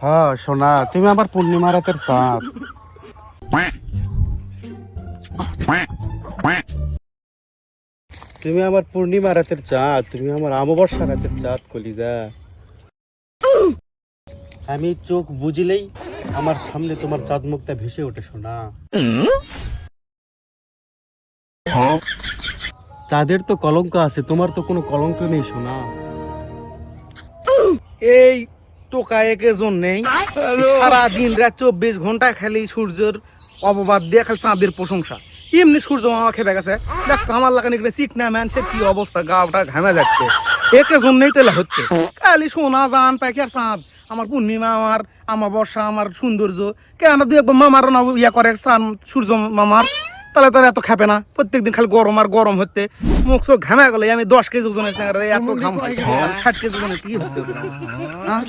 হ্যাঁ সোনা, তুমি আমার পূর্ণিমা রাতের চাঁদ। তুমি আমার পূর্ণিমা রাতের চাঁদ, তুমি আমার অমাবস্যা রাতের চাঁদ কলিজা। আমি চোখ বুঝিলেই আমার সামনে তোমার চাঁদ মুখটা ভেসে ওঠে সোনা। চাঁদের তো কলঙ্ক আছে, তোমার তো কোনো কলঙ্ক নেই সোনা। এই টোকা একে জন নেই, সারা দিন রাত 24 ঘন্টা খালি সূর্যের অপবাদ দিয়ে খালি চাঁদের প্রশংসা। এমনি সূর্য মামা খেপে গেছে, দেখতো আমার লাগানি চিকনা ম্যানসের কি অবস্থা, গাওটা ঘামে যাচ্ছে। একে জন নেই তেলে হচ্ছে খালি সোনা জান পাখি আর চাঁদ। আমার পূর্ণিমা, আমার আমাবস্যা, আমার সৌন্দর্য কেন দুই একবার মামার না ইয়া করে চান সূর্য মামার, তাহলে তোর এত খাবে না। প্রত্যেকদিন খালি গরম আর গরম হচ্ছে, মুখ চোখ ঘামে গেলে। আমি 10 কেজি ওজনের এত ঘাম হয়, 60 কেজি ওজনের কি হতে, হ্যাঁ?